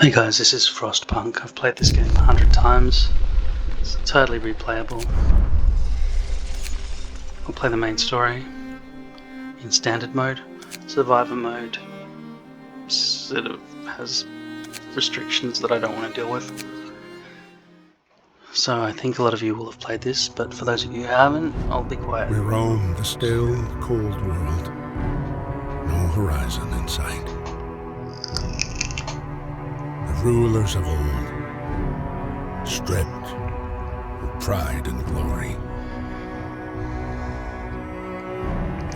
Hey guys, this is Frostpunk. I've played this game 100 times. It's totally replayable. I'll play the main story in standard mode. Survivor mode sort of has restrictions that I don't want to deal with. So I think a lot of you will have played this, but for those of you who haven't, I'll be quiet. We roam the still, cold world. No horizon in sight. The rulers of old, stripped of pride and glory.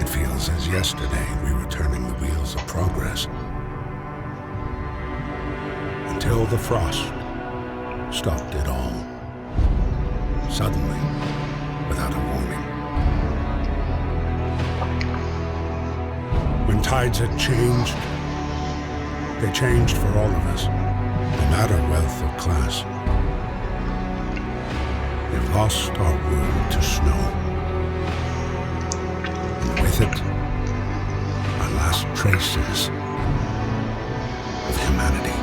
It feels as yesterday we were turning the wheels of progress. Until the frost stopped it all. Suddenly, without a warning. When tides had changed, they changed for all of us, no matter wealth or class. We've lost our world to snow, and with it, our last traces of humanity.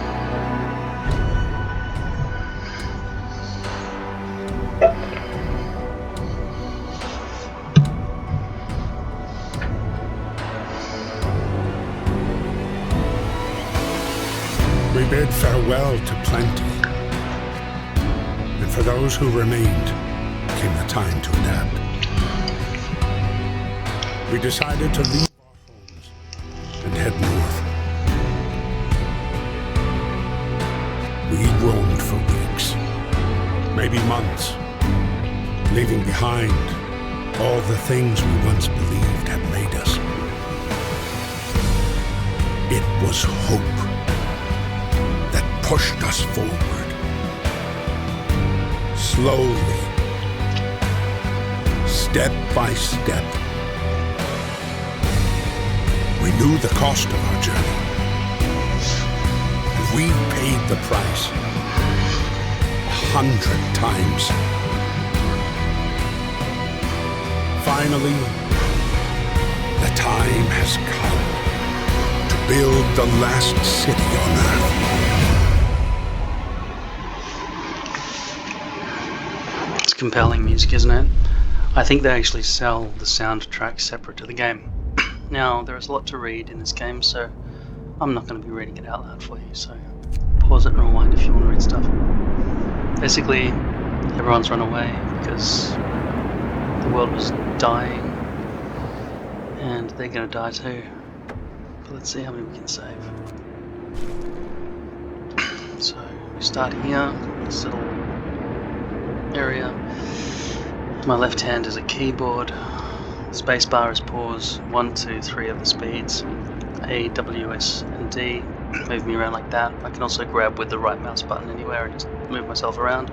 We bid farewell to plenty, and for those who remained came the time to adapt. We decided to leave our homes and head north. We roamed for weeks, maybe months, leaving behind all the things we once believed had made us. It was hope pushed us forward. Slowly, step by step. We knew the cost of our journey. And we paid the price 100 times. Finally, the time has come to build the last city on Earth. Compelling music, isn't it? I think they actually sell the soundtrack separate to the game. Now, there is a lot to read in this game, so I'm not going to be reading it out loud for you, so pause it and rewind if you want to read stuff. Basically, everyone's run away because the world was dying, and they're going to die too. But let's see how many we can save. So, we start here, this little area. My left hand is a keyboard. Spacebar is pause. 1, 2, 3 of the speeds. A, W, S, and D move me around like that. I can also grab with the right mouse button anywhere and just move myself around.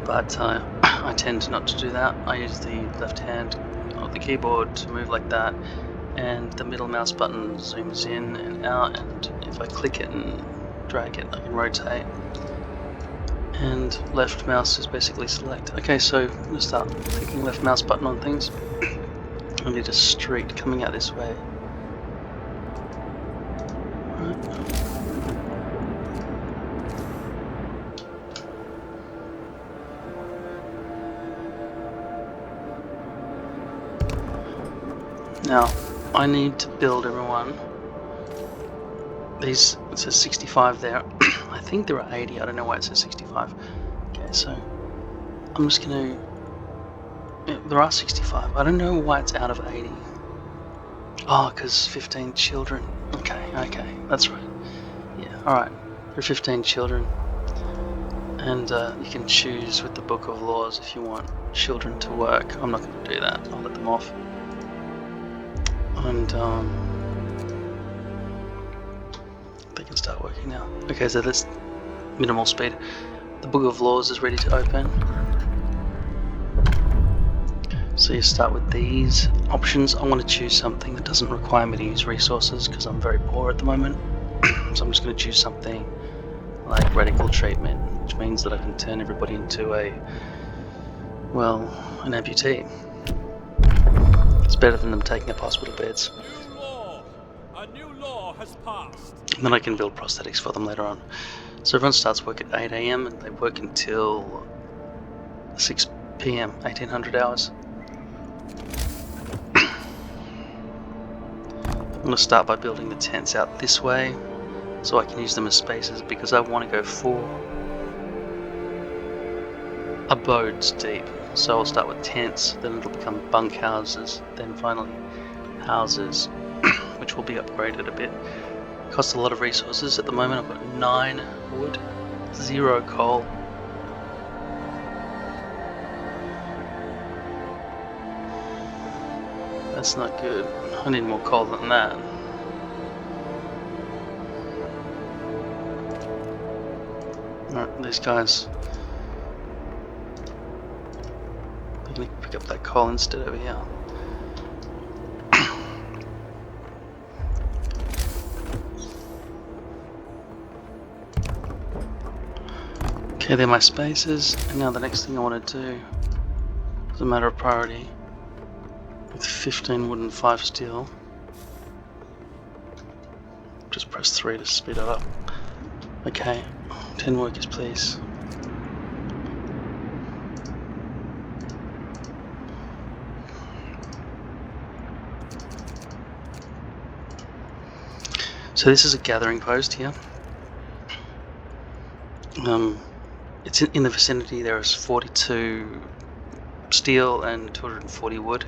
But I tend not to do that. I use the left hand of the keyboard to move like that, and the middle mouse button zooms in and out. And if I click it and drag it, I can rotate. And left mouse is basically select. Okay, so I'm going to start clicking left mouse button on things. I need a street coming out this way. Right. Now, I need to build everyone. These, it says 65 there. I think there are 80, I don't know why it says 65. Okay, so I'm just gonna, there are 65, I don't know why it's out of 80. Oh, because 15 children. Okay, that's right. Yeah, alright, there are 15 children. And you can choose with the book of laws if you want children to work. I'm not going to do that, I'll let them off. And they can start working now. Okay, so that's minimal speed. The book of laws is ready to open. So you start with these options. I want to choose something that doesn't require me to use resources because I'm very poor at the moment. So I'm just going to choose something like radical treatment, which means that I can turn everybody into an amputee. It's better than them taking up hospital beds. A new law has passed. And then I can build prosthetics for them later on. So everyone starts work at 8 AM and they work until 6 PM, 1800 hours. I'm going to start by building the tents out this way so I can use them as spaces, because I want to go 4 abodes deep. So I'll start with tents, then it'll become bunk houses, then finally houses, which will be upgraded a bit. Costs a lot of resources. At the moment I've got 9 wood, 0 coal. That's not good. I need more coal than that. Alright, these guys, they're going to pick up that coal instead over here. Okay, they're my spaces, and now the next thing I want to do is a matter of priority. With 15 wood and 5 steel, just press 3 to speed it up. Okay, 10 workers please. So this is a gathering post here. It's in the vicinity. There is 42 steel and 240 wood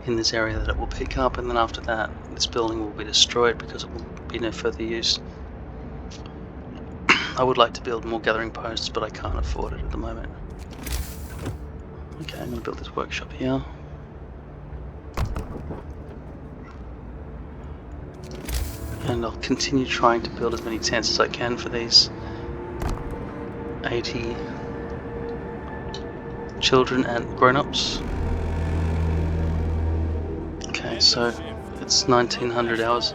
in this area that it will pick up, and then after that this building will be destroyed because it will be no further use. I would like to build more gathering posts, but I can't afford it at the moment. Okay, I'm going to build this workshop here. And I'll continue trying to build as many tents as I can for these 80 children and grown-ups. Okay, so it's 1900 hours.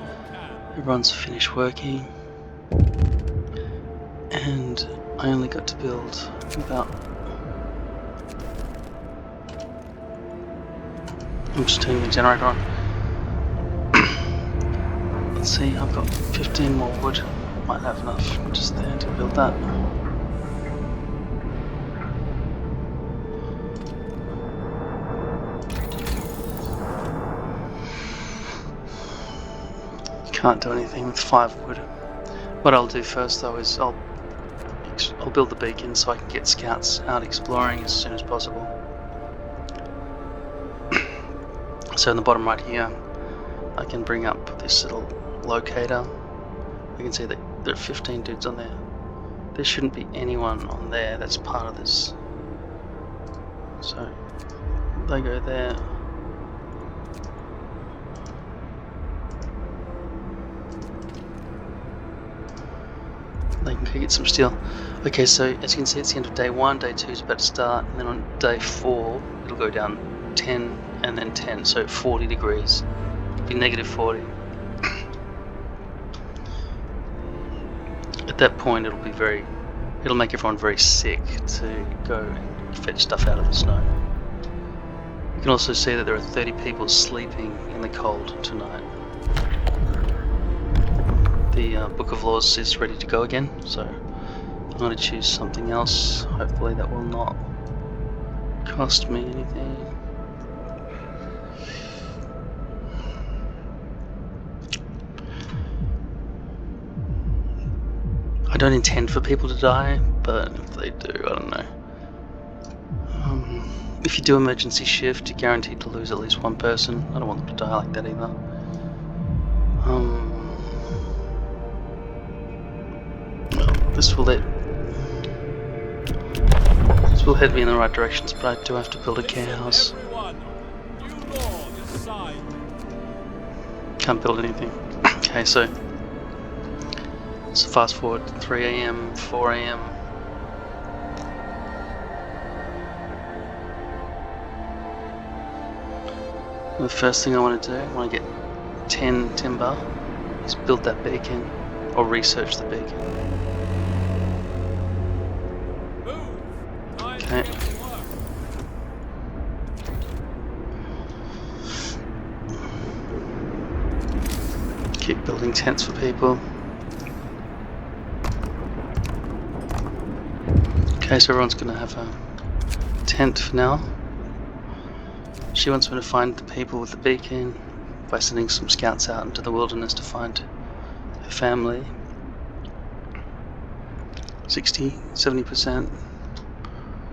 Everyone's finished working. And I only got to build about... I'm just turning the generator on. Let's see, I've got 15 more wood. Might have enough just there to build that. Can't do anything with 5 wood. What I'll do first though is I'll build the beacon so I can get scouts out exploring as soon as possible. So in the bottom right here, I can bring up this little locator. I can see that there are 15 dudes on there. There shouldn't be anyone on there that's part of this. So they go there. They can get some steel. Okay, so as you can see, it's the end of day 1, day 2 is about to start, and then on day 4 it'll go down 10 and then 10, so 40 degrees. It'll be negative 40. At that point it'll make everyone very sick to go fetch stuff out of the snow. You can also see that there are 30 people sleeping in the cold tonight. The Book of Laws is ready to go again, so I'm going to choose something else. Hopefully that will not cost me anything. I don't intend for people to die, but if they do, I don't know. If you do emergency shift, you're guaranteed to lose at least 1 person. I don't want them to die like that either. This will head me in the right directions, but I do have to build a care house. Can't build anything. Okay, so fast forward to 3 AM, 4 AM. The first thing I want to do, I want to get 10 timber, is build that beacon, or research the beacon. Okay. Keep building tents for people. Okay, so everyone's gonna have a tent for now. She wants me to find the people with the beacon by sending some scouts out into the wilderness to find her family. 60-70%.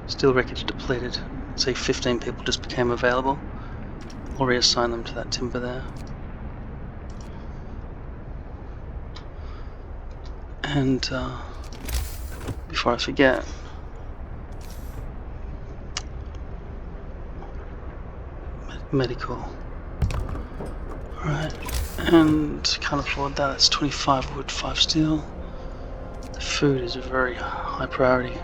Steel wreckage depleted. Say 15 people just became available. I'll reassign them to that timber there. And before I forget, medical. Alright, and can't afford that. That's 25 wood, 5 steel. The food is a very high priority.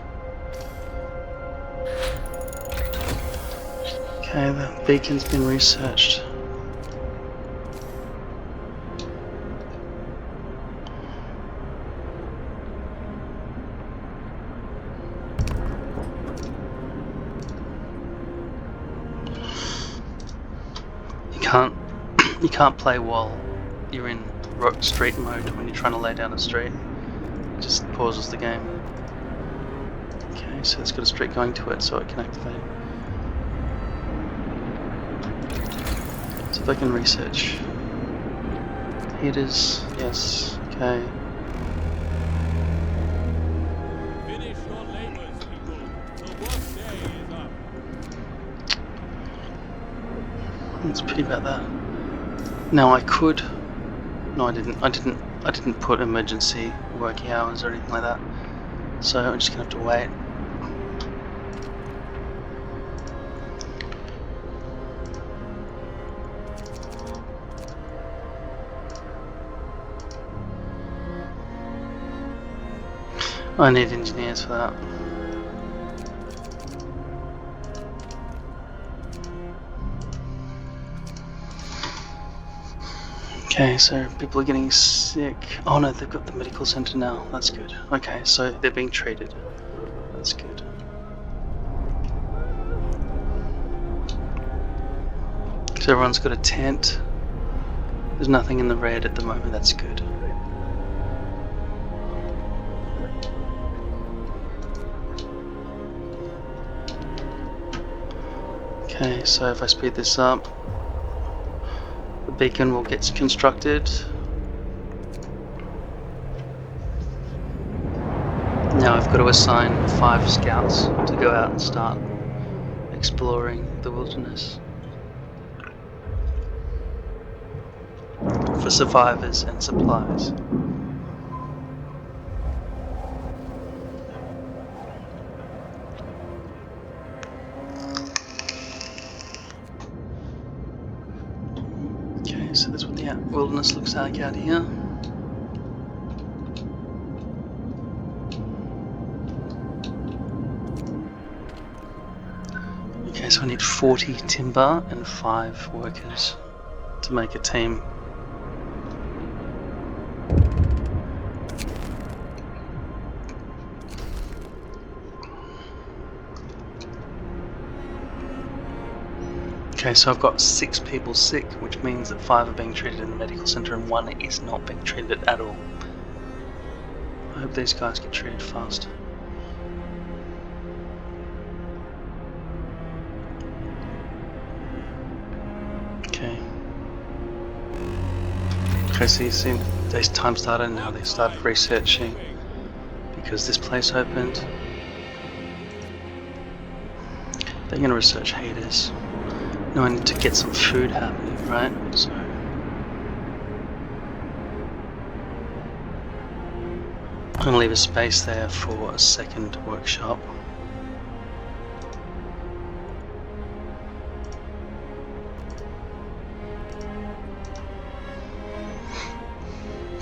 Okay, the beacon's been researched. You can't play while you're in street mode when you're trying to lay down a street. It just pauses the game. Okay, so it's got a street going to it, so it can activate. So if I can research heaters, yes, okay. Finish your labors, people. The workday is up. Let's pity about that. Now I could. No, I didn't. I didn't put emergency working hours or anything like that. So I'm just gonna have to wait. I need engineers for that. Okay, so people are getting sick. Oh no, they've got the medical center now. That's good. Okay, so they're being treated. That's good. So everyone's got a tent. There's nothing in the red at the moment. That's good. Okay, so if I speed this up, the beacon will get constructed. Now I've got to assign 5 scouts to go out and start exploring the wilderness for survivors and supplies. Okay, so that's what the wilderness looks like out here. Okay, so I need 40 timber and 5 workers to make a team. Okay, so I've got 6 people sick, which means that 5 are being treated in the medical center and 1 is not being treated at all. I hope these guys get treated fast. Okay. Okay, so you see this time started and now they started researching because this place opened. They're going to research heaters. Now I need to get some food happening, right? So I'm going to leave a space there for a second workshop.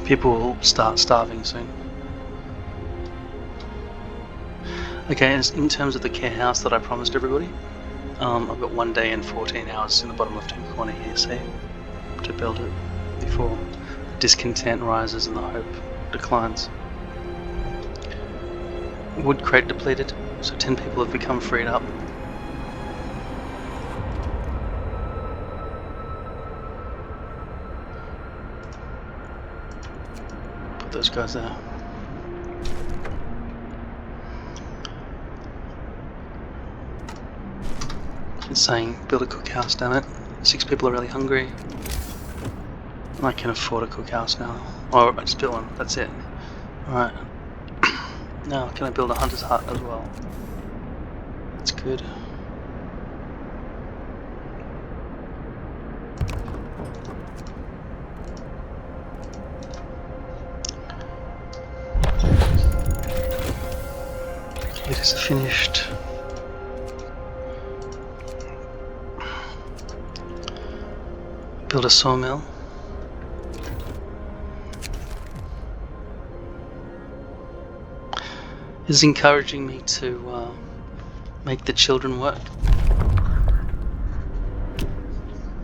People will start starving soon. Okay, in terms of the care house that I promised everybody, I've got 1 day and 14 hours in the bottom left-hand corner here, see, to build it before discontent rises and the hope declines. Wood crate depleted, so 10 people have become freed up. Put those guys there. It's saying build a cookhouse, damn it. 6 people are really hungry. I can afford a cookhouse now. Oh, I just built one, that's it. Alright. Now can I build a hunter's hut as well? That's good. It is finished. Build a sawmill. It's encouraging me to make the children work.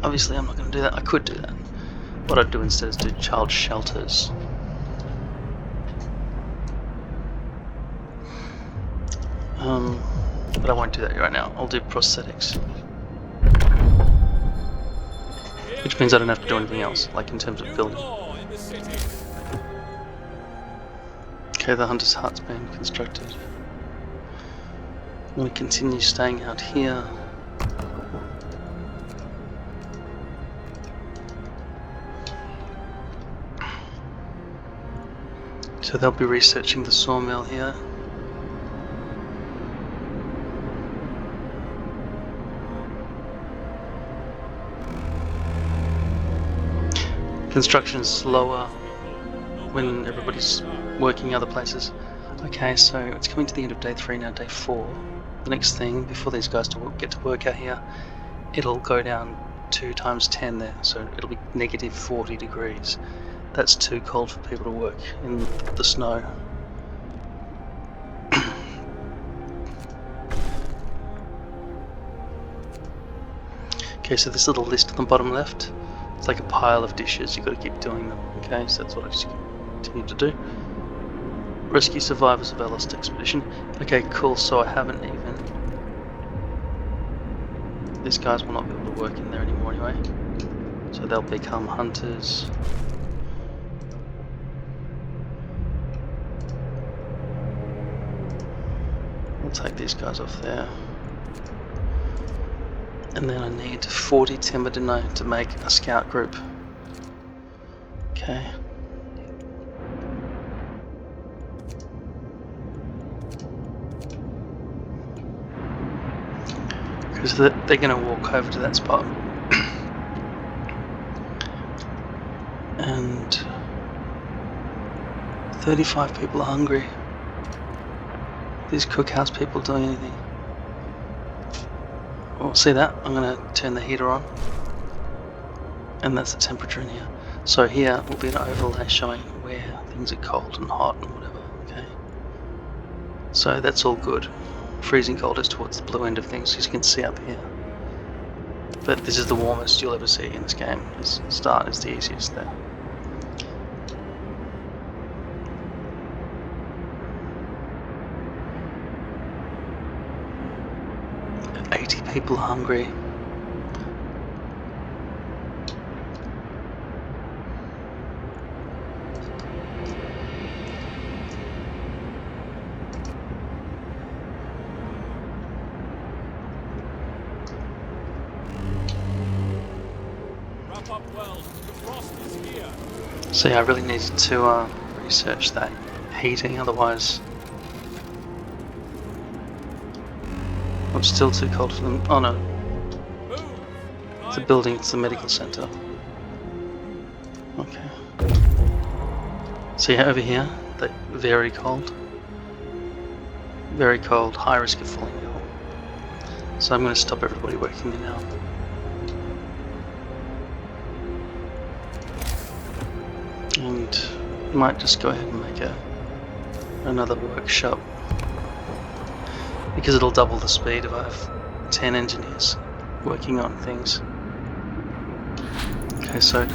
Obviously I'm not going to do that. I could do that. What I'd do instead is do child shelters. But I won't do that right now. I'll do prosthetics. Which means I don't have to do anything else, like in terms of building. Okay, the hunter's hut's been constructed. I'm going to continue staying out here. So they'll be researching the sawmill here. Construction is slower when everybody's working other places. Okay, so it's coming to the end of day 3 now, day 4. The next thing, before these guys get to work out here, it'll go down 2 times 10 there, so it'll be negative 40 degrees. That's too cold for people to work in the snow. Okay, so this little list at the bottom left, it's like a pile of dishes, you've got to keep doing them. Okay, so that's what I just continue to do. Rescue survivors of Lost Expedition. Okay, cool, so I haven't even... These guys will not be able to work in there anymore anyway. So they'll become hunters. I'll take these guys off there. And then I need 40 timber to make a scout group. Okay. Because they're going to walk over to that spot. And 35 people are hungry. These cookhouse people doing anything? Well, see that? I'm going to turn the heater on. And that's the temperature in here. So here will be an overlay showing where things are cold and hot and whatever, okay? So that's all good. Freezing cold is towards the blue end of things, as you can see up here. But this is the warmest you'll ever see in this game. This start is the easiest there. People are hungry. Wrap up well. The frost is here. So yeah, I really needed to research that heating, otherwise it's still too cold for them. Oh no, it's a building, it's the medical center. Okay. So yeah, over here, they're very cold. Very cold, high risk of falling ill. So I'm going to stop everybody working there now. And might just go ahead and make another workshop. Because it'll double the speed if I have 10 engineers working on things. Okay, so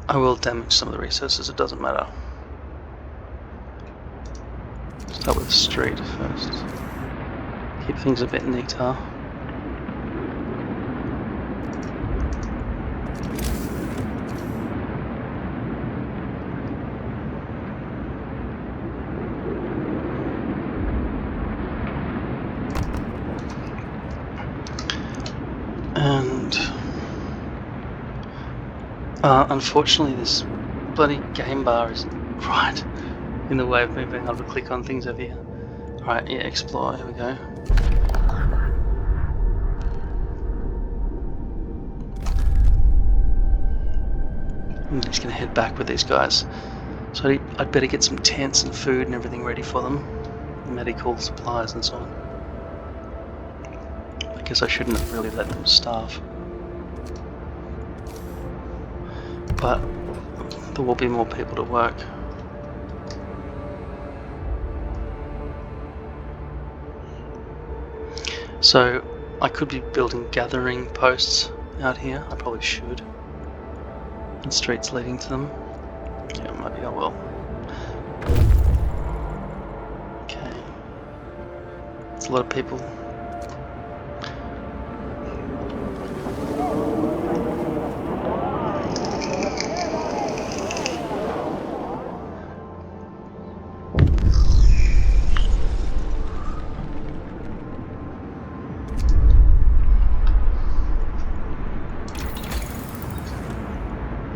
I will damage some of the resources, it doesn't matter. Start with the street first. Keep things a bit neater. Unfortunately, this bloody game bar is right in the way of me being able to click on things over here. Alright, yeah, explore, here we go. I'm just gonna head back with these guys. So I'd better get some tents and food and everything ready for them. Medical supplies and so on. I guess I shouldn't have really let them starve. But there will be more people to work. So I could be building gathering posts out here. I probably should. And streets leading to them. Yeah, maybe I will. Okay. It's a lot of people.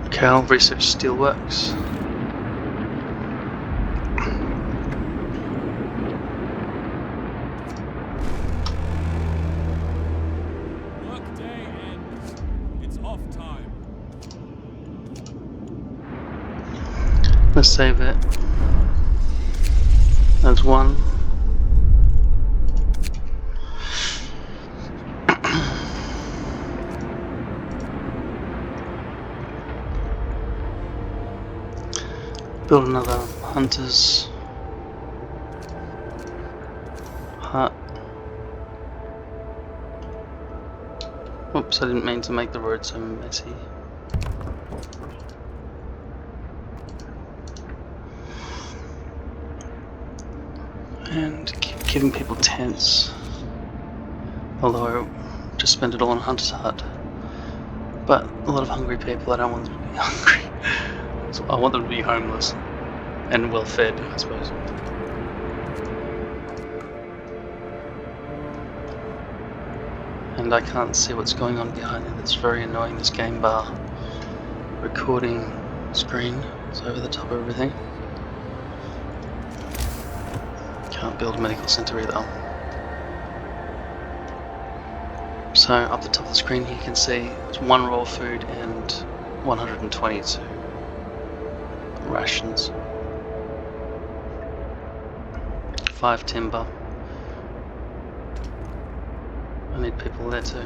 Okay, I'll research steelworks. Workday ends. It's off time. Let's save it. That's one. Build another hunter's hut. Oops, I didn't mean to make the road so messy. And keep giving people tents. Although I just spent it all on hunter's hut. But a lot of hungry people, I don't want them to be hungry. So I want them to be homeless and well fed, I suppose. And I can't see what's going on behind it. It's very annoying, this game bar recording screen. It's over the top of everything. Can't build a medical center either. So up the top of the screen here you can see it's 1 raw food and 122 rations. 5 timber. I need people there too.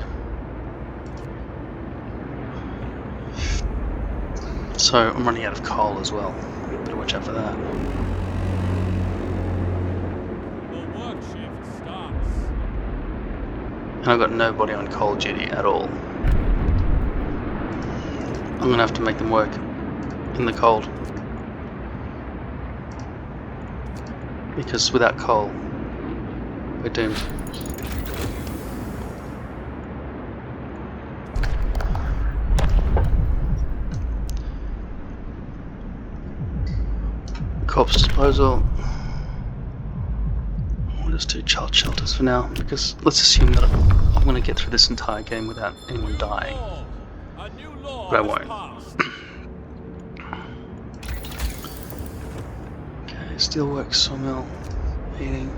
So I'm running out of coal as well. Better watch out for that. The work shift starts. And I've got nobody on coal duty at all. I'm gonna have to make them work in the cold. Because without coal, we're doomed. Corpse disposal. We'll just do child shelters for now, because let's assume that I'm going to get through this entire game without anyone dying. A new law But I has won't. passed. Okay, steelworks, sawmill, heating.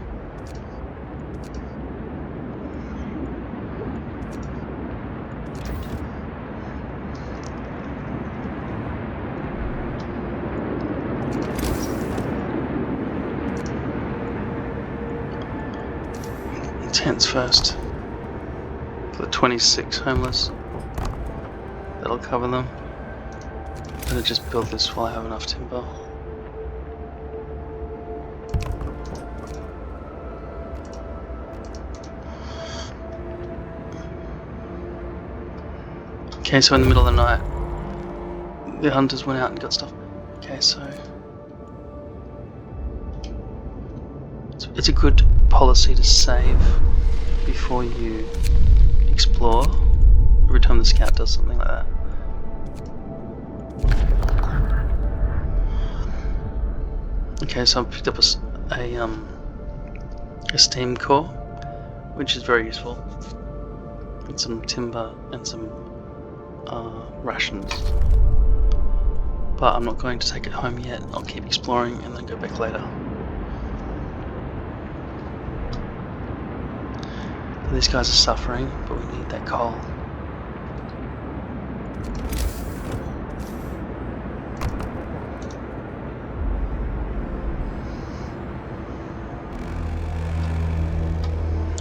Tents first. For the 26 homeless. That'll cover them. Better just build this while I have enough timber. Okay, so in the middle of the night, the hunters went out and got stuff. Okay, so it's a good policy to save before you explore. Every time the scout does something like that. Okay, so I picked up a steam core, which is very useful, and some timber and some rations. but I'm not going to take it home yet. I'll keep exploring and then go back later. These guys are suffering, but we need that coal.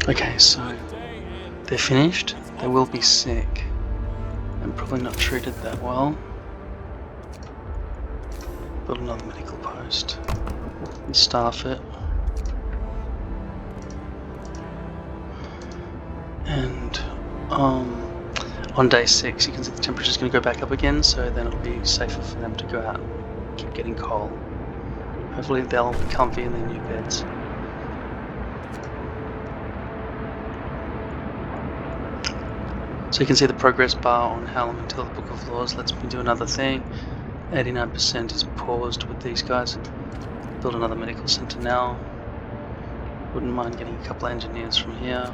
Okay, so they're finished. They will be sick and probably not treated that well. Build another medical post and staff it. And on day 6 you can see the temperature's going to go back up again, so then it'll be safer for them to go out and keep getting coal. Hopefully they'll be comfy in their new beds. So you can see the progress bar on how long until the Book of Laws lets me do another thing. 89% is paused with these guys. Build another medical center now. Wouldn't mind getting a couple of engineers from here.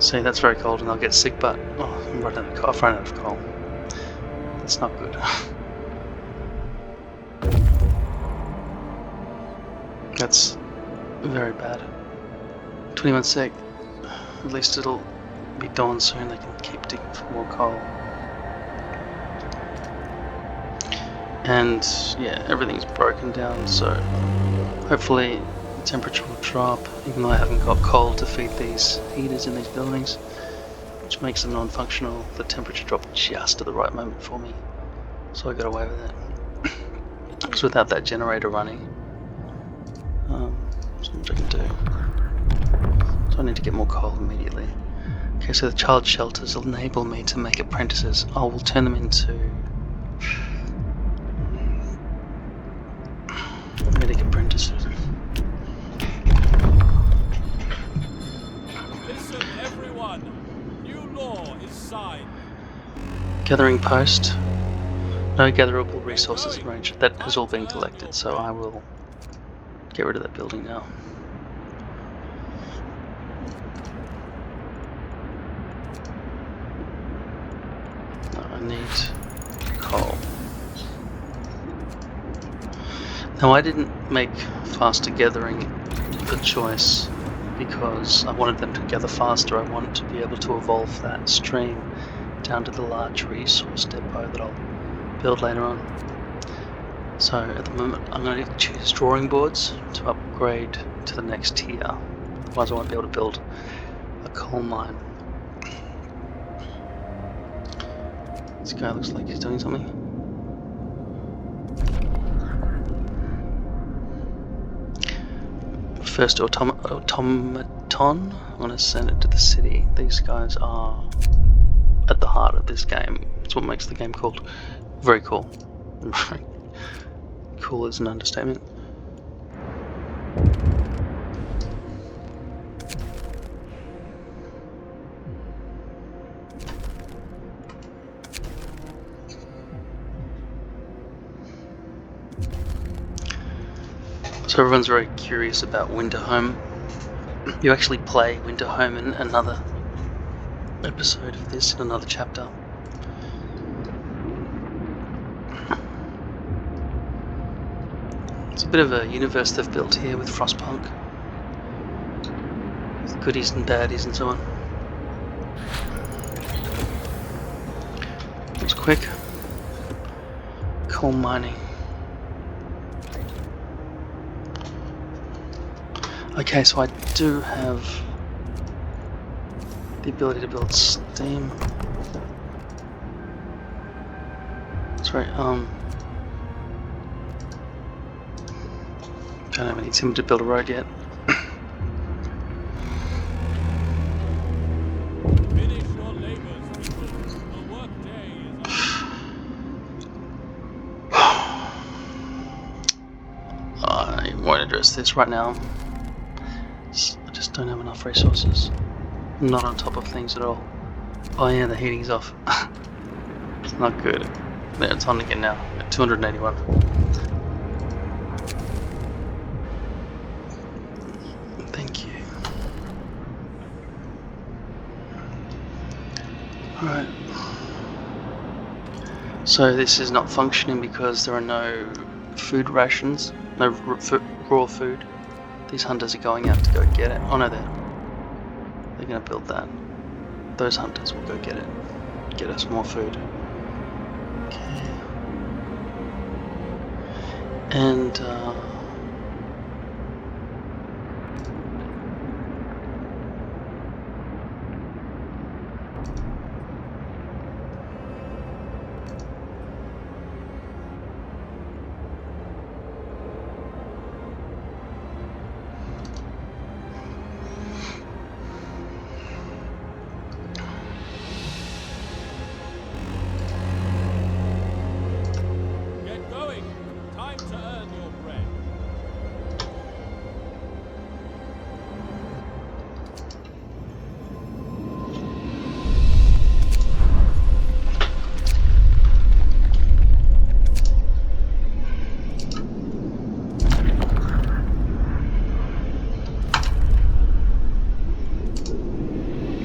See, that's very cold and they'll get sick, but I've run out of coal. That's not good. That's very bad. 21 sick. At least it'll be dawn soon, they can keep digging for more coal. And yeah, everything's broken down, so hopefully the temperature will drop, even though I haven't got coal to feed these heaters in these buildings, which makes them non-functional. The temperature dropped just at the right moment for me, so I got away with it. Because without that generator running, there's not much I can do. So I need to get more coal immediately. Okay, so the child shelters will enable me to make apprentices. I will turn them into medic apprentices. Listen, everyone. New law is signed. Gathering post. No gatherable resources in range. That has all been collected, so I will get rid of that building now. I need coal. Now I didn't make faster gathering the choice because I wanted them to gather faster. I wanted to be able to evolve that stream down to the large resource depot that I'll build later on. So at the moment I'm going to choose drawing boards to upgrade to the next tier, otherwise I won't be able to build a coal mine. This guy looks like he's doing something. First automaton, I'm going to send it to the city. These guys are at the heart of this game. It's what makes the game called very cool. Cool is an understatement. So everyone's very curious about Winterhome. You actually play Winterhome in another episode of this, in another chapter. It's a bit of a universe they've built here with Frostpunk, with goodies and baddies and so on. It's quick. Coal mining. Okay, so I do have the ability to build steam. Sorry, don't have any timber to build a road yet. Finish your labors, people. The workday is I won't address this right now. I just don't have enough resources. I'm not on top of things at all. Oh yeah, the heating's off. It's not good. Yeah, it's on again now. At 281. Thank you. So this is not functioning because there are no food rations, no raw food. These hunters are going out to go get it. Oh no, they're going to build that. Those hunters will go get it. Get us more food. Okay. And Get going. Time to earn your bread.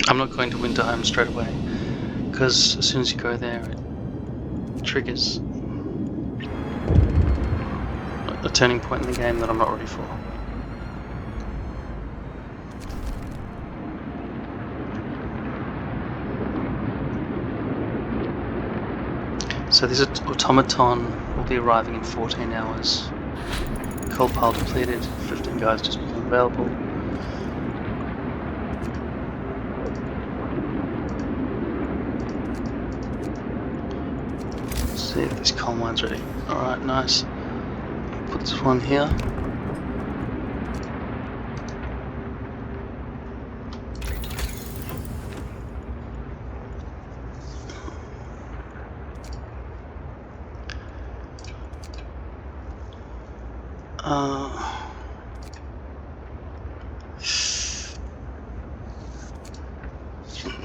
I'm not going to Winterheim straight away, because as soon as you go there, it triggers a turning point in the game that I'm not ready for. So this automaton will be arriving in 14 hours. Coal pile depleted, 15 guys just became available. Let's see if this coal mine's ready. Alright, nice. Put this one here.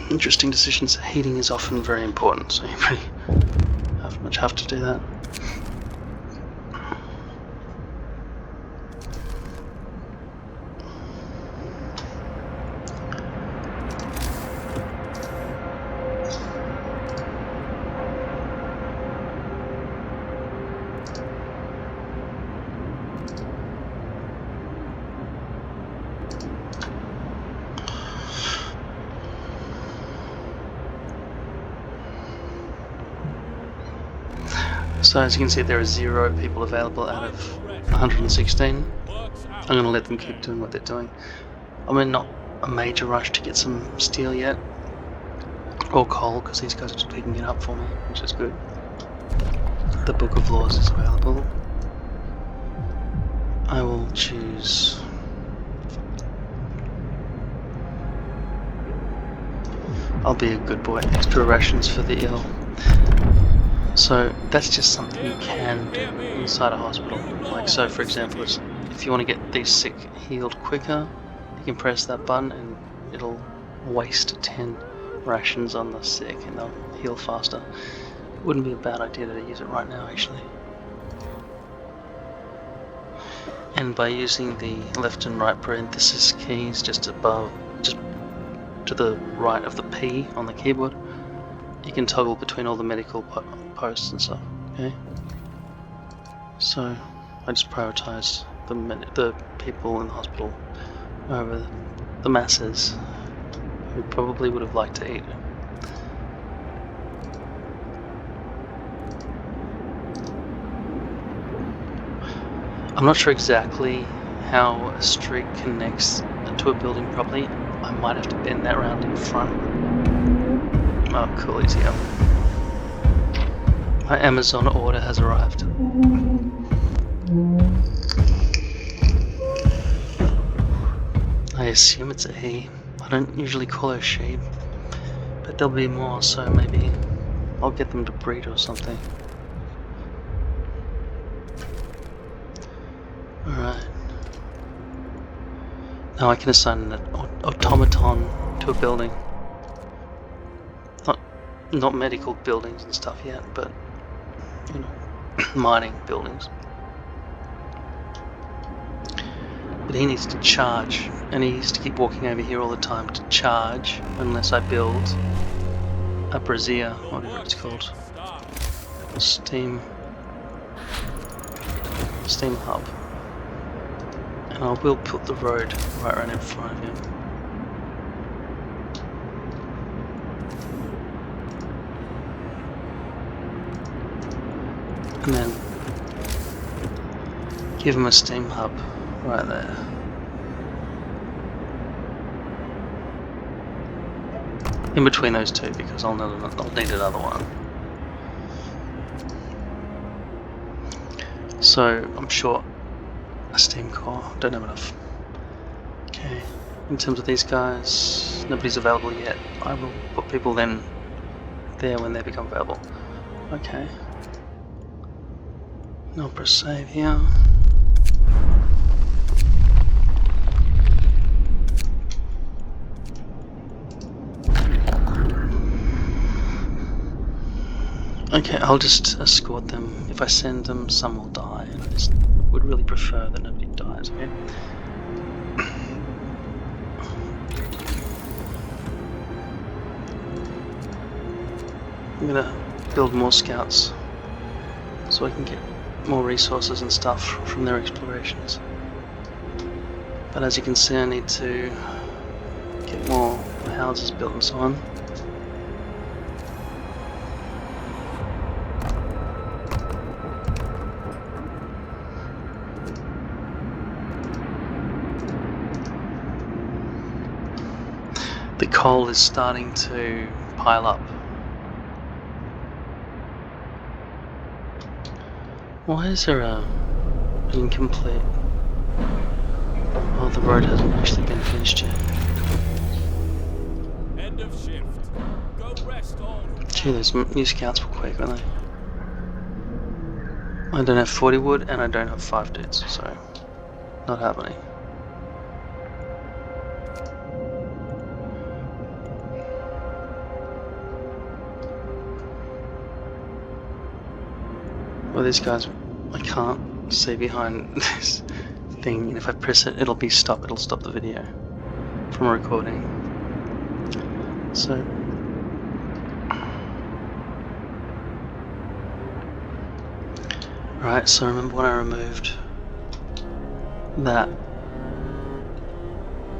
Interesting decisions. Heating is often very important, so you pretty much have to do that. So as you can see, there are 0 people available out of 116. I'm going to let them keep doing what they're doing. I'm in not a major rush to get some steel yet, or coal, because these guys are just picking it up for me, which is good. The Book of Laws is available. I will choose... I'll be a good boy. Extra rations for the ill. So that's just something you can do inside a hospital. Like, so for example, if you want to get these sick healed quicker, you can press that button and it'll waste 10 rations on the sick and they'll heal faster. Wouldn't be a bad idea to use it right now, actually. And by using the left and right parenthesis keys just to the right of the P on the keyboard, you can toggle between all the medical posts and stuff. Okay. So I just prioritized the people in the hospital over the masses who probably would have liked to eat. I'm not sure exactly how a street connects to a building properly. I might have to bend that round in front. Oh, cool, easy up. My Amazon order has arrived. I assume it's a he. I don't usually call her she, but there'll be more, so maybe I'll get them to breed or something. Alright. Now I can assign an automaton to a building. Not medical buildings and stuff yet, but, you know, mining buildings. But he needs to charge, and he needs to keep walking over here all the time to charge, unless I build a brazier, whatever it's called. steam hub, and I will put the road right around in front of him. And then give him a steam hub right there. In between those two, because I'll need another one. So I'm short a steam core, don't have enough. Okay, in terms of these guys, nobody's available yet. I will put people then there when they become available. Okay. I'll press save here. Okay, I'll just escort them. If I send them, some will die, and I just would really prefer that nobody dies, okay? I'm gonna build more scouts so I can get more resources and stuff from their explorations. But as you can see, I need to get more houses built and so on. The coal is starting to pile up. Why is there an incomplete? Oh, the road hasn't actually been finished yet. End of shift. Go rest all. Gee, those new scouts were quick, weren't they? I don't have 40 wood and I don't have 5 dudes, so not happening. Well, these guys, I can't see behind this thing, and if I press it, it'll stop the video from recording. So, right, so remember when I removed that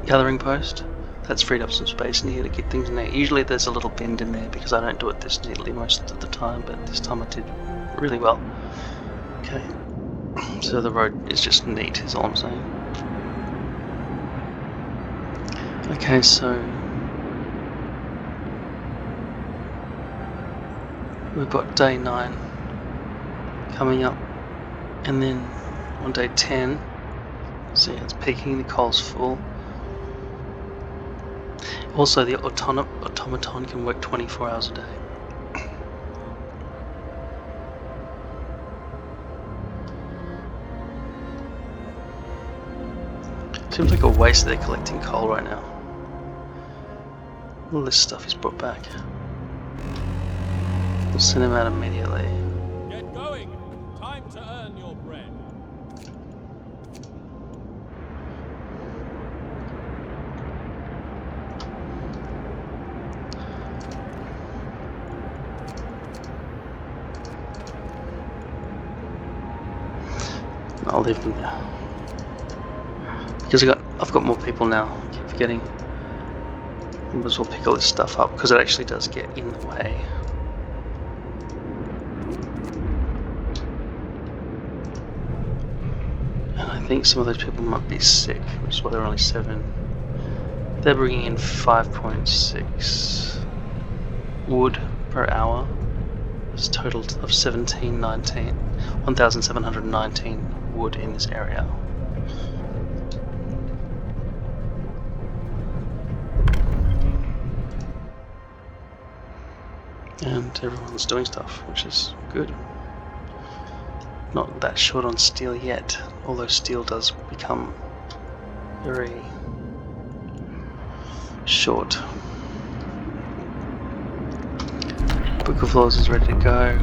gathering post? That's freed up some space in here to get things in there. Usually there's a little bend in there because I don't do it this neatly most of the time, but this time I did really well. Okay, so the road is just neat, is all I'm saying. Okay, so we've got day 9 coming up, and then on day 10, see it's peaking, the coal's full. Also, the automaton can work 24 hours a day. Seems like a waste they're collecting coal right now. All this stuff is brought back. We'll send him out immediately. Get going. Time to earn your bread. I'll leave them there. Because I've got more people now. I keep forgetting. I might as well pick all this stuff up because it actually does get in the way. And I think some of those people might be sick, which is why they're only 7. They're bringing in 5.6 wood per hour. It's a total of 1,719 wood in this area. And everyone's doing stuff, which is good. Not that short on steel yet, although steel does become very short. Book of Laws is ready to go.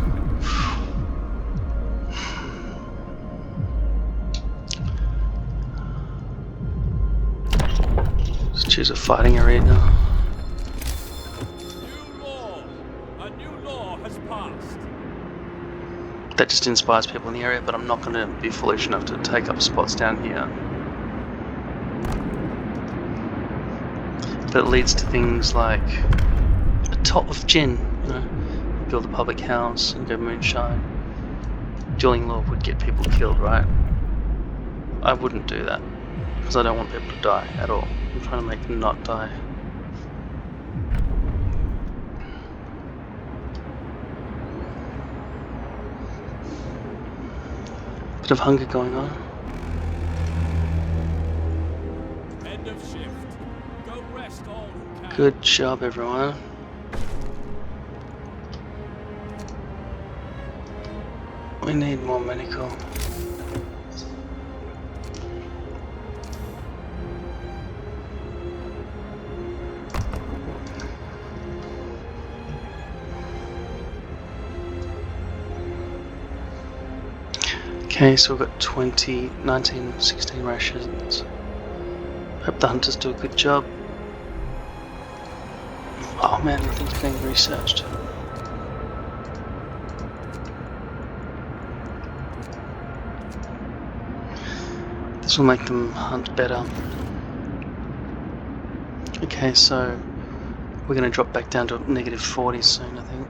Let's choose a fighting arena. New law. A new law has passed. that just inspires people in the area, but I'm not going to be foolish enough to take up spots down here. But it leads to things like a tot of gin, you know, build a public house and go moonshine. Dueling law would get people killed, right? I wouldn't do that, because I don't want people to die at all. I'm trying to make them not die. Bit of hunger going on. End of shift. Go rest all who can. Good job, everyone. We need more medical. Okay, so we've got 20, 19, 16 rations. Hope the hunters do a good job. Oh man, nothing's being researched. This will make them hunt better. Okay, so we're going to drop back down to -40 soon, I think.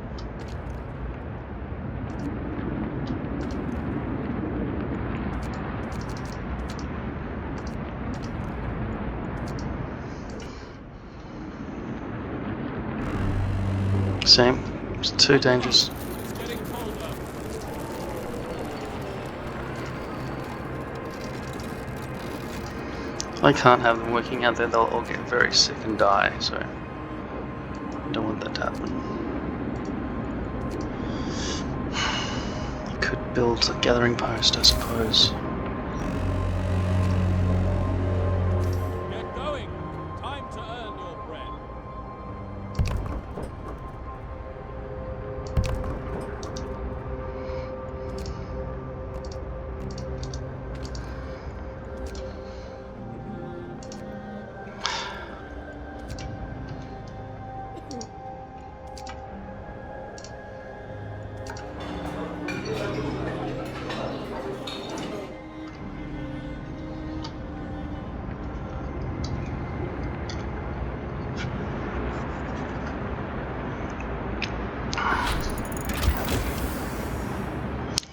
Same. It's too dangerous. It's getting colder. I can't have them working out there, they'll all get very sick and die, so I don't want that to happen. I could build a gathering post, I suppose. Get going. Time to earn your bread.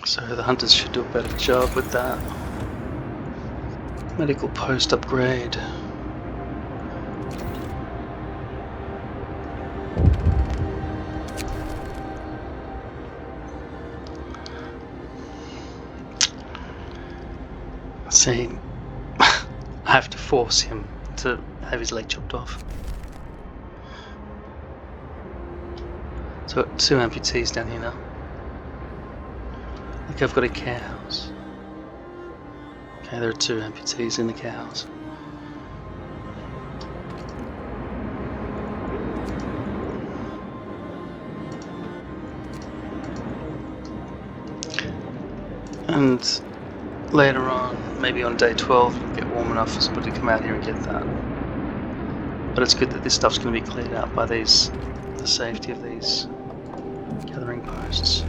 So the hunters should do a better job with that. Medical post upgrade. See, I have to force him to have his leg chopped off. So I've got 2 amputees down here now. Like I've got a care house. Okay, there are 2 amputees in the care house. And later on, maybe on day 12, it'll get warm enough for somebody to come out here and get that. But it's good that this stuff's going to be cleared out by the safety of these gathering posts.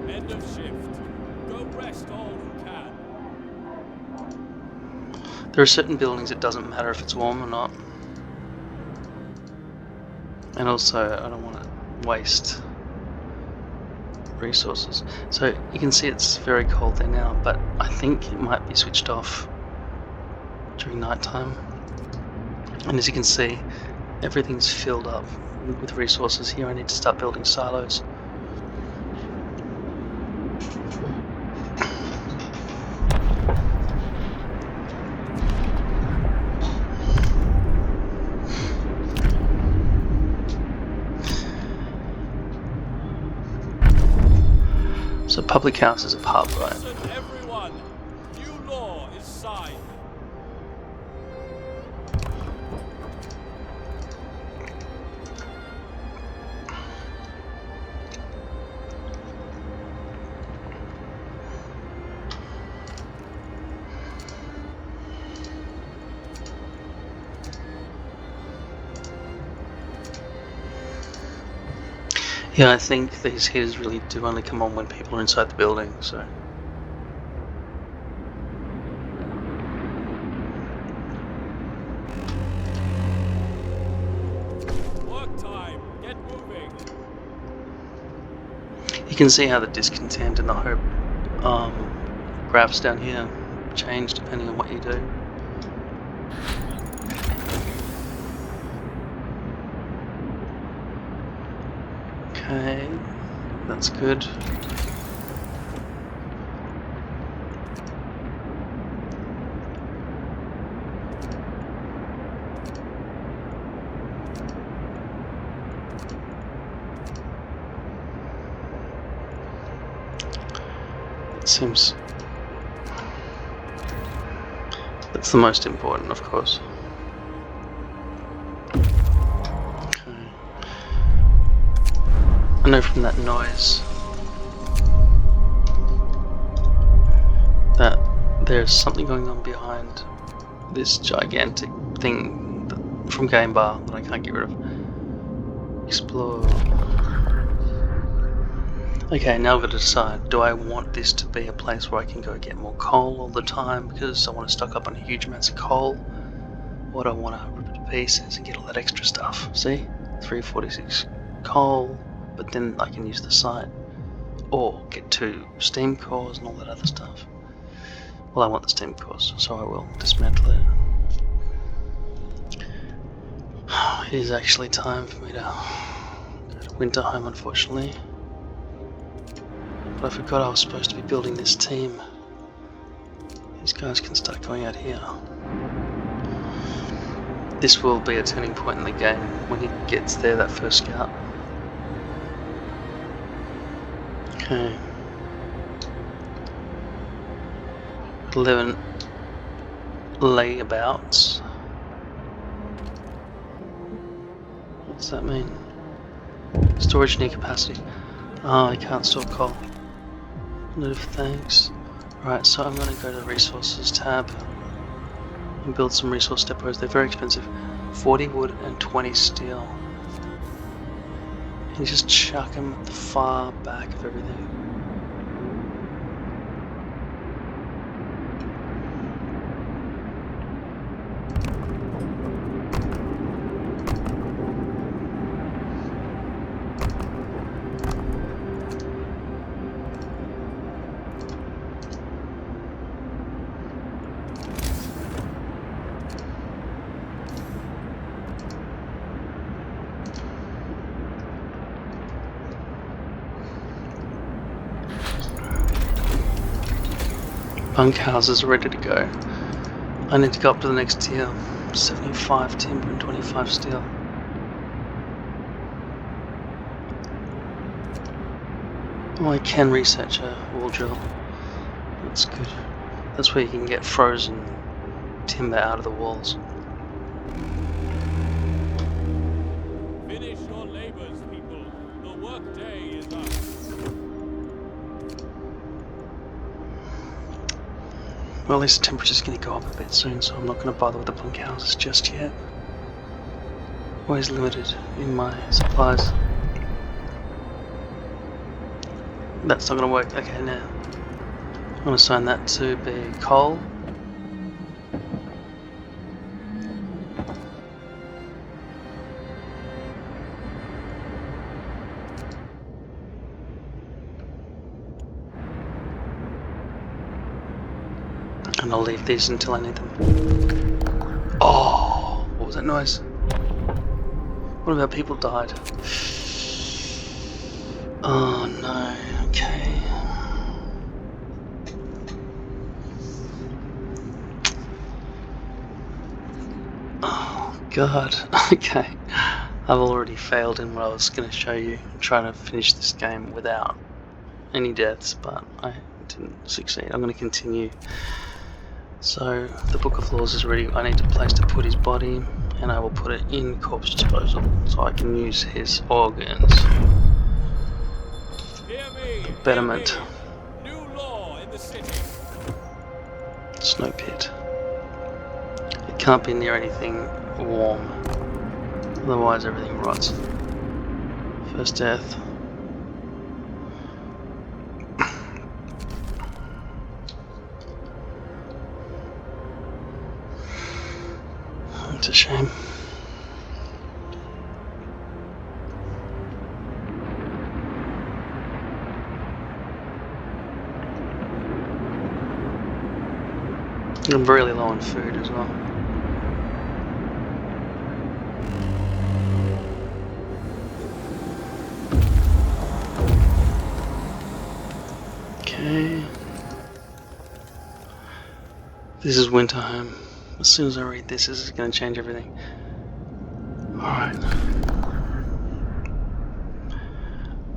End of shift. Go rest all who can. There are certain buildings it doesn't matter if it's warm or not. And also, I don't want to waste resources. So you can see it's very cold there now, but I think it might be switched off during night time. And as you can see, everything's filled up with resources here. I need to start building silos. So public house is a pub, right? Listen, everyone. New law is signed. Yeah, I think these heaters really do only come on when people are inside the building, so. Work time. Get moving. You can see how the discontent and the hope graphs down here change depending on what you do. Okay, that's good. It seems that's the most important, of course. Okay. I know from that noise that there's something going on behind this gigantic thing from Game Bar that I can't get rid of. Explore. Okay, now I've got to decide, do I want this to be a place where I can go get more coal all the time because I want to stock up on huge amounts of coal? Or do I want to rip it to pieces and get all that extra stuff? See? 346 coal, but then I can use the site. Or get 2 steam cores and all that other stuff. Well, I want the steam cores, so I will dismantle it. It is actually time for me to go to winter home, unfortunately. But I forgot I was supposed to be building this team. These guys can start going out here. This will be a turning point in the game when he gets there, that first scout. Okay. 11 layabouts. What's that mean? Storage near capacity. Oh, I can't store coal. No thanks. Right, so I'm going to go to the resources tab and build some resource depots. They're very expensive. 40 wood and 20 steel. And you just chuck them at the far back of everything. Bunkhouses are ready to go. I need to go up to the next tier. 75 timber and 25 steel. Oh, I can research a wall drill. That's good. That's where you can get frozen timber out of the walls. Finish your labors, people. The work day is up. Well, at least the temperature's going to go up a bit soon, so I'm not going to bother with the bunkhouses just yet. Always limited in my supplies. That's not going to work. Okay, now I'm going to assign that to be coal. And I'll leave these until I need them. Oh, what was that noise? What about people died? Oh no, okay. Oh god, okay. I've already failed in what I was going to show you. I'm trying to finish this game without any deaths, but I didn't succeed. I'm going to continue. So the Book of Laws is ready. I need a place to put his body, and I will put it in corpse disposal so I can use his organs. Hear me. Betterment. Hear me. New law in the city. Snow pit. It can't be near anything warm, otherwise everything rots. First death. It's a shame. I'm really low on food as well. Okay. This is Winterhome. As soon as I read this is going to change everything. Alright.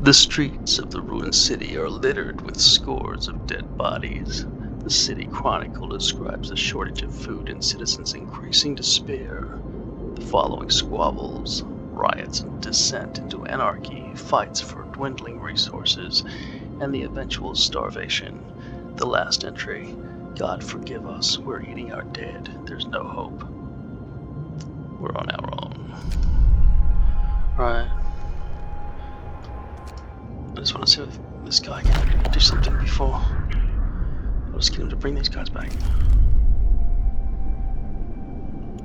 The streets of the ruined city are littered with scores of dead bodies. The city chronicle describes a shortage of food and citizens' increasing despair. The following squabbles, riots and descent into anarchy, fights for dwindling resources, and the eventual starvation. The last entry, God forgive us, we're eating our dead, there's no hope. We're on our own. Right. I just want to see if this guy can do something before. I'll just get him to bring these guys back.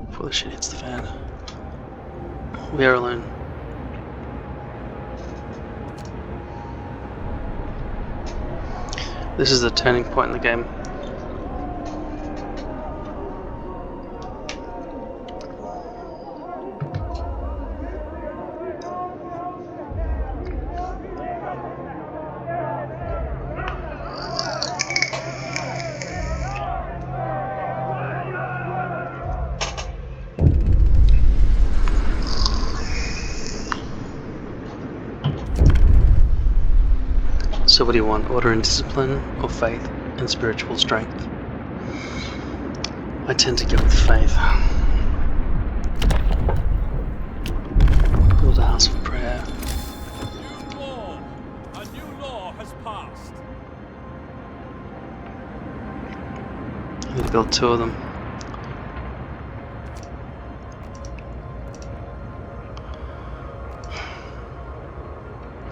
Before the shit hits the fan. We are alone. This is the turning point in the game. So what do you want? Order and discipline, or faith and spiritual strength? I tend to go with faith. Build a house of prayer. A new law has passed. I need to build 2 of them.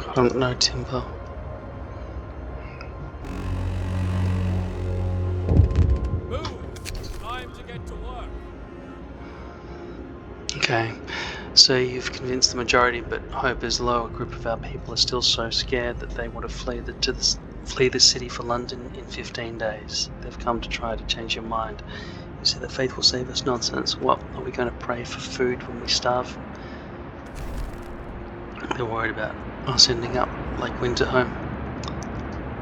I don't know timber. Okay, so you've convinced the majority, but hope is low. A group of our people are still so scared that they want to flee the city for London in 15 days. They've come to try to change your mind. You say that faith will save us? Nonsense. What, are we going to pray for food when we starve? They're worried about us ending up like Winterhome.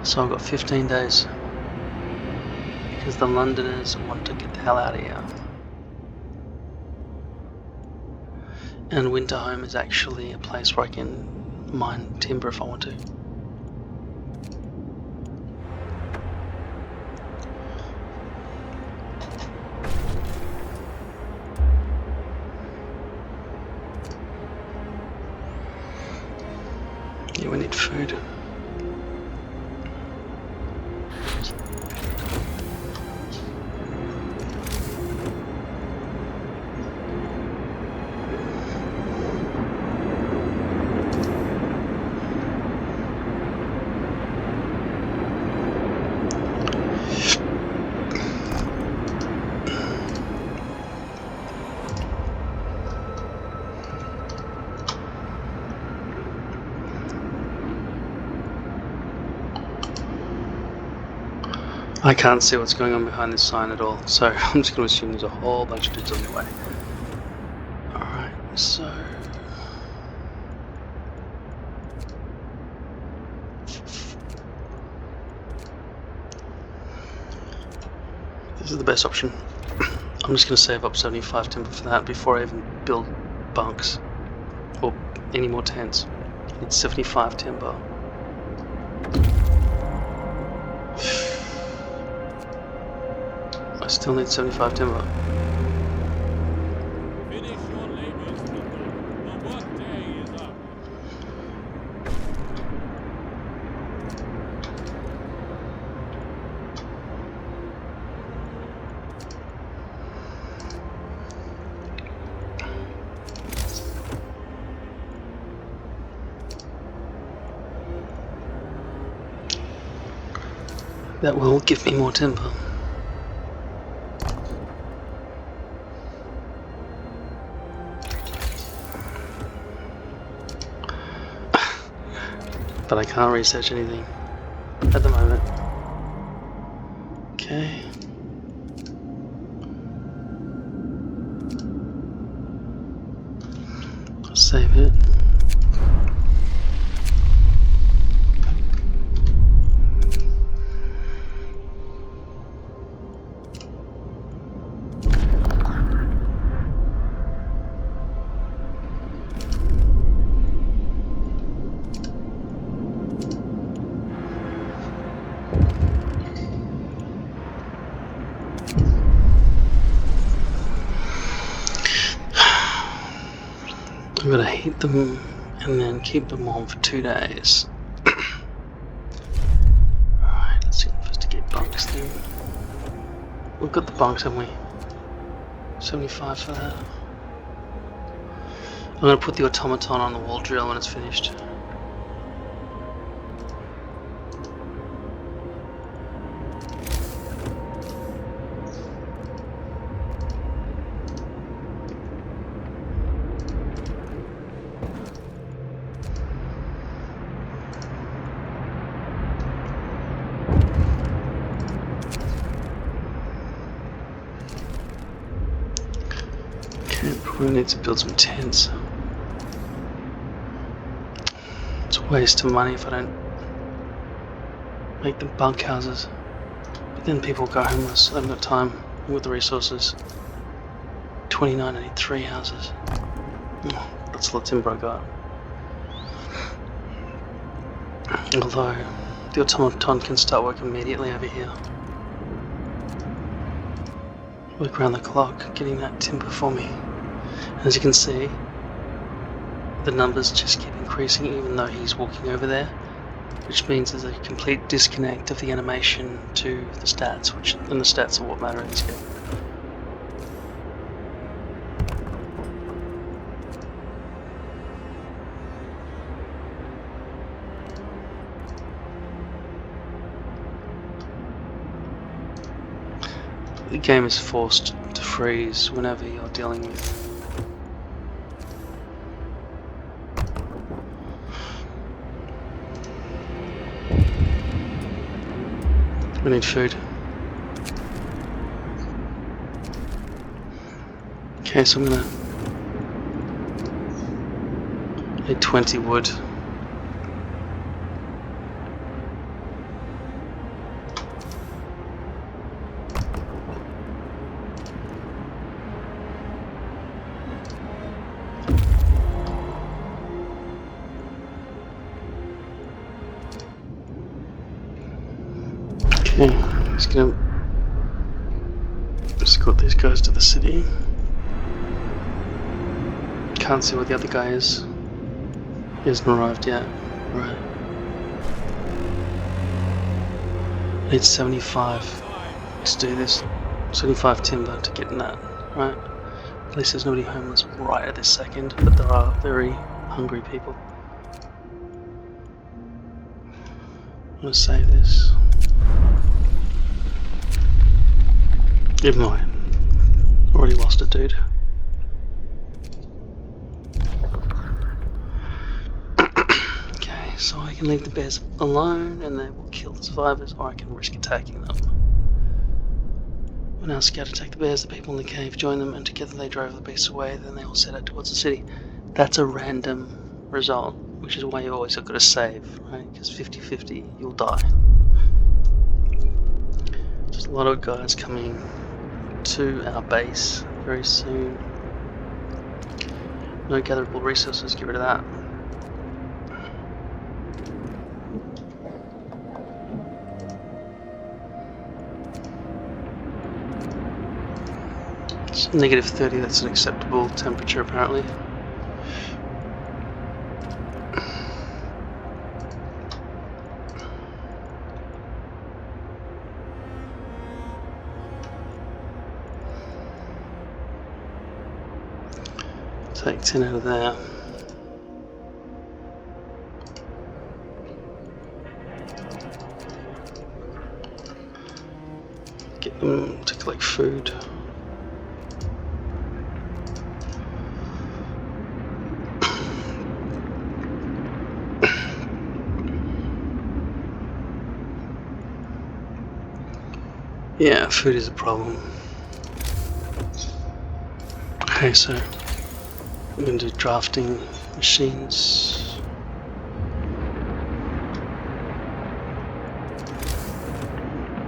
So I've got 15 days. Because the Londoners want to get the hell out of here. And Winterhome is actually a place where I can mine timber if I want to. Yeah, we need food. I can't see what's going on behind this sign at all, so I'm just going to assume there's a whole bunch of dudes on their way. Alright, so... this is the best option. I'm just going to save up 75 timber for that before I even build bunks or any more tents. I need 75 timber. I still need 75 timber. Finish your labors, people. The work day is up. That will give me more timber. but I can't research anything at the moment. Okay. I'll save it. I'm gonna heat them and then keep them on for 2 days. Alright, let's investigate bunks then. We've got the bunks, haven't we? 75 for that. I'm gonna put the automaton on the wall drill when it's finished. We need to build some tents. It's a waste of money if I don't make them bunkhouses. But then people go homeless. I haven't got time with the resources. 29, I need 3 houses. Oh, that's a lot of timber I got. Although the automaton can start working immediately over here. Work around the clock, getting that timber for me. As you can see, the numbers just keep increasing even though he's walking over there, which means there's a complete disconnect of the animation to the stats, and the stats are what matter in this game. The game is forced to freeze whenever you're dealing with we need food. Okay, so I'm gonna need 20 wood. Okay, just gonna escort these guys to the city. Can't see where the other guy is. He hasn't arrived yet. Right. Need 75 to do this. 75 timber to get in that, right? At least there's nobody homeless right at this second, but there are very hungry people. I'm gonna save this. Even though I already lost a dude. Okay, so I can leave the bears alone and they will kill the survivors, or I can risk attacking them. When our scout attacked the bears, the people in the cave joined them and together they drove the beasts away, then they all set out towards the city. That's a random result, which is why you always got to save, right? Because 50-50, you'll die. There's a lot of guys coming to our base very soon. No gatherable resources, get rid of that. It's -30, that's an acceptable temperature apparently. Take 10 out of there. Get them to collect food. Yeah, food is a problem. Okay, so I'm going to do drafting machines.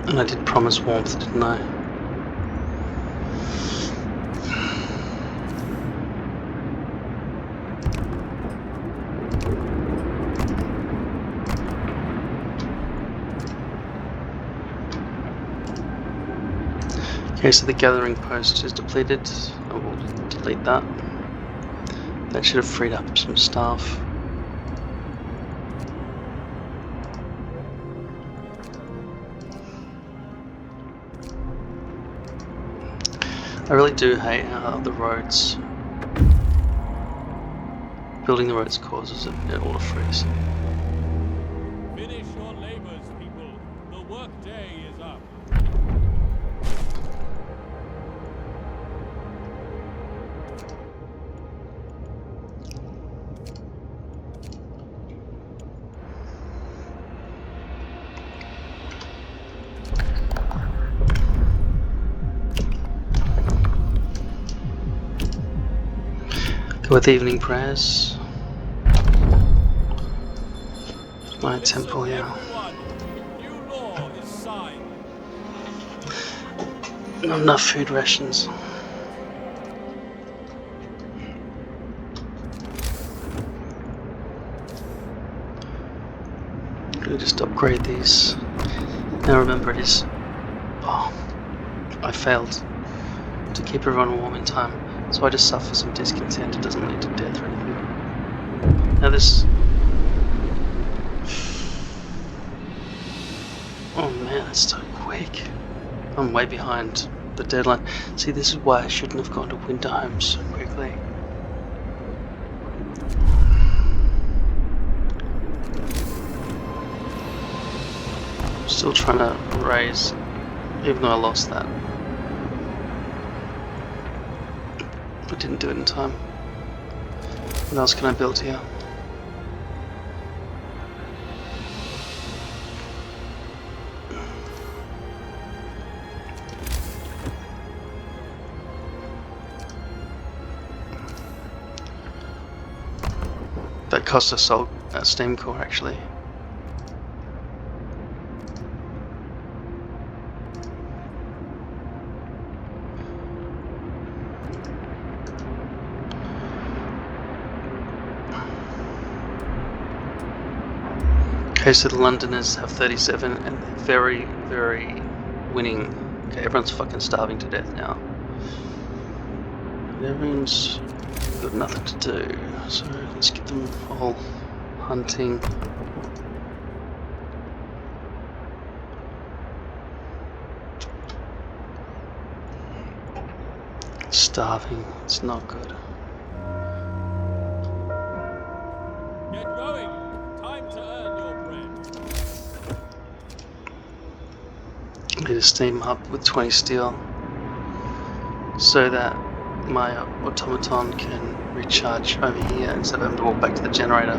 And I did promise warmth, didn't I? Okay, so the gathering post is depleted. I will delete that. That should have freed up some staff. I really do hate how the roads, building the roads causes it all to freeze. Finish your labors, people. The work day is up. Go with evening prayers. My temple here. Everyone, new law is signed. Not enough food rations. We'll just upgrade these. Now remember, it is. Oh, I failed to keep everyone warm in time, so I just suffer some discontent. It doesn't lead to death or anything. Now this. Oh man, it's so quick. I'm way behind the deadline. See, this is why I shouldn't have gone to winter homes so quickly. Still trying to raise, even though I lost that. I didn't do it in time. What else can I build here? That cost us a steam core actually. Okay, so the Londoners have 37 and they're very, very winning. Okay, everyone's fucking starving to death now. And everyone's got nothing to do, so let's get them all hunting. Starving, it's not good. Get going. Time to earn your bread. I need to steam up with 20 steel so that my automaton can recharge over here instead of having to walk back to the generator.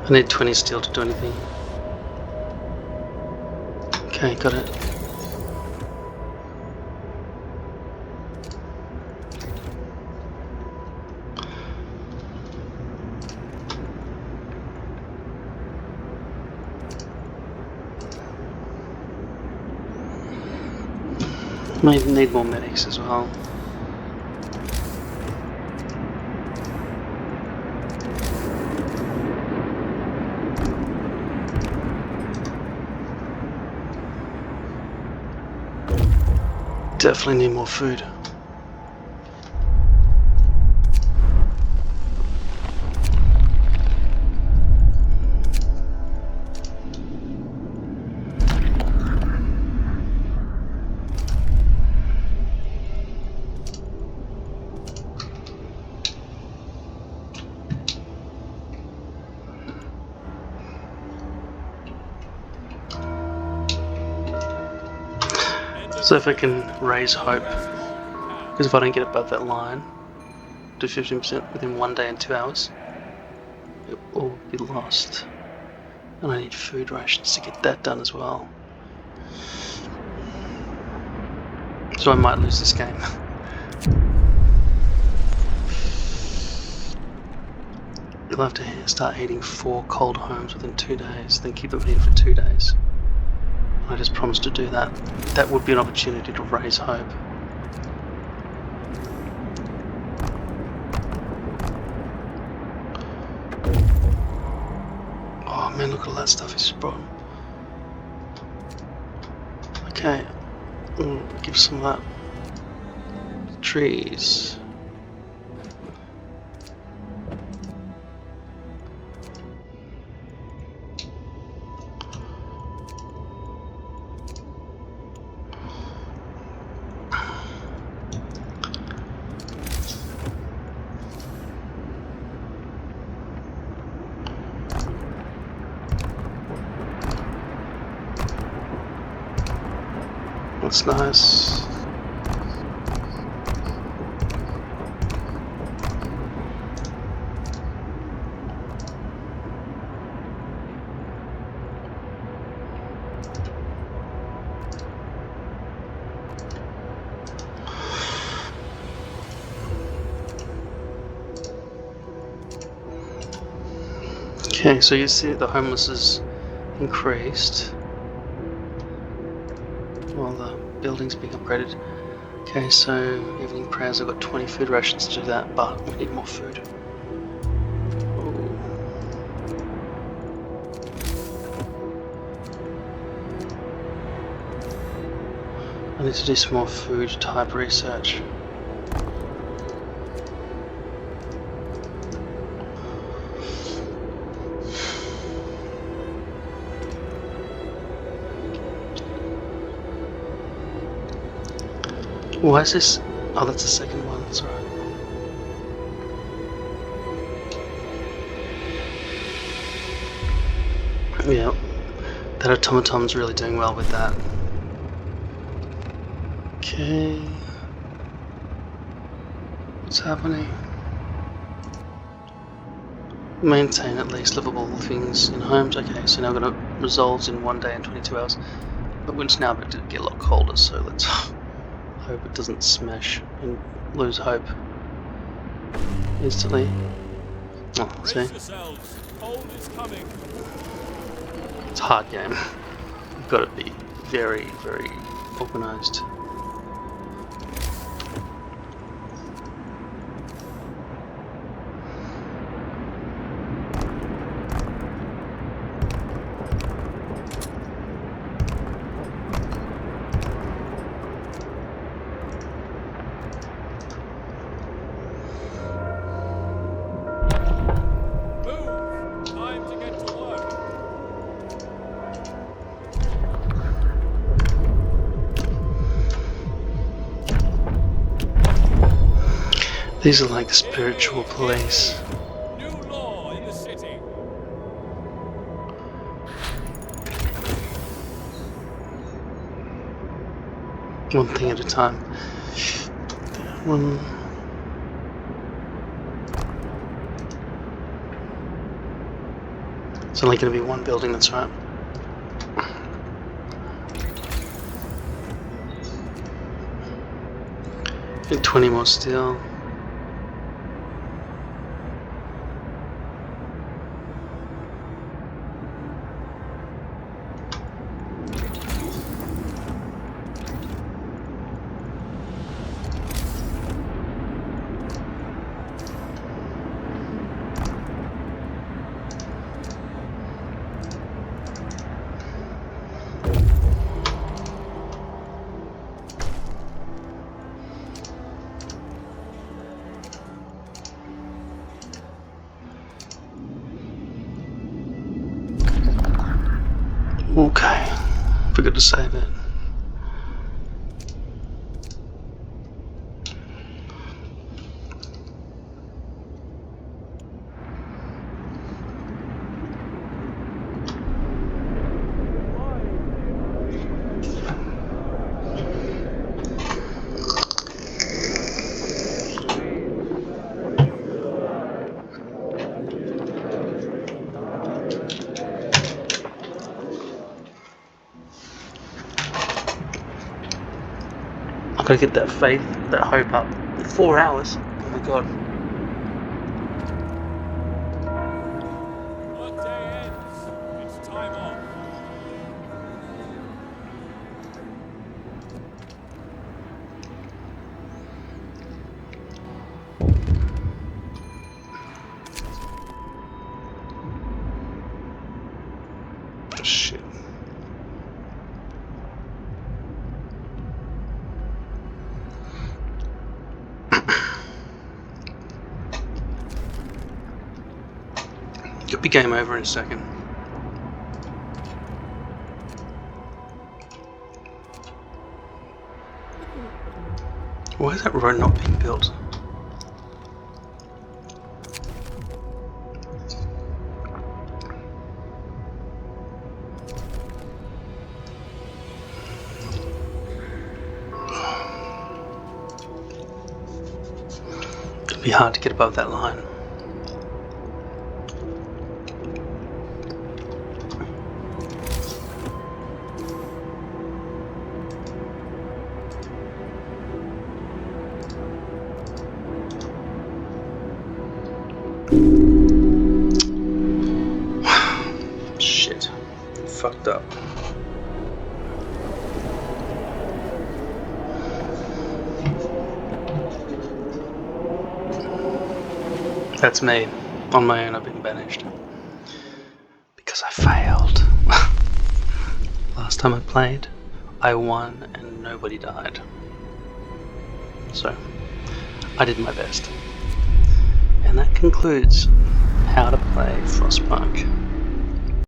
I need 20 steel to do anything. Okay, got it. Might need more medics as well. Definitely need more food. So if I can raise hope, because if I don't get above that line, do 15% within 1 day and 2 hours, it will be lost. And I need food rations to get that done as well. So I might lose this game. You'll have to start heating 4 cold homes within 2 days, then keep them heated for 2 days. I just promised to do that. That would be an opportunity to raise hope. Oh man, look at all that stuff he's brought. Okay, give some of that. Trees. That's nice. Okay, so you see the homeless is increased while the building's being upgraded. Okay, so evening prayers, I've got 20 food rations to do that, but we need more food. Ooh. I need to do some more food type research. Why is this? Oh, that's the second one, that's right. Yeah, that automaton's really doing well with that. Okay. What's happening? Maintain at least livable things in homes. Okay, so now we're going to resolve in 1 day and 22 hours. But it's now about to get a lot colder, so let's hope it doesn't smash and lose hope instantly. Oh, see? It's a hard game. You've got to be very, very organised. These are like the spiritual police. New law in the city. One thing at a time. One. It's only going to be one building, that's right. Get 20 more steel. Okay, forgot to save it. Gotta get that faith, that hope up. 4 hours. Oh my god. Workday ends. It's time off. Shit. Could be game over in a second. Why is that road not being built? It'd be hard to get above that line. Shit. Fucked up. That's me. On my own, I've been banished. Because I failed. Last time I played, I won and nobody died. So, I did my best. And that concludes how to play Frostpunk.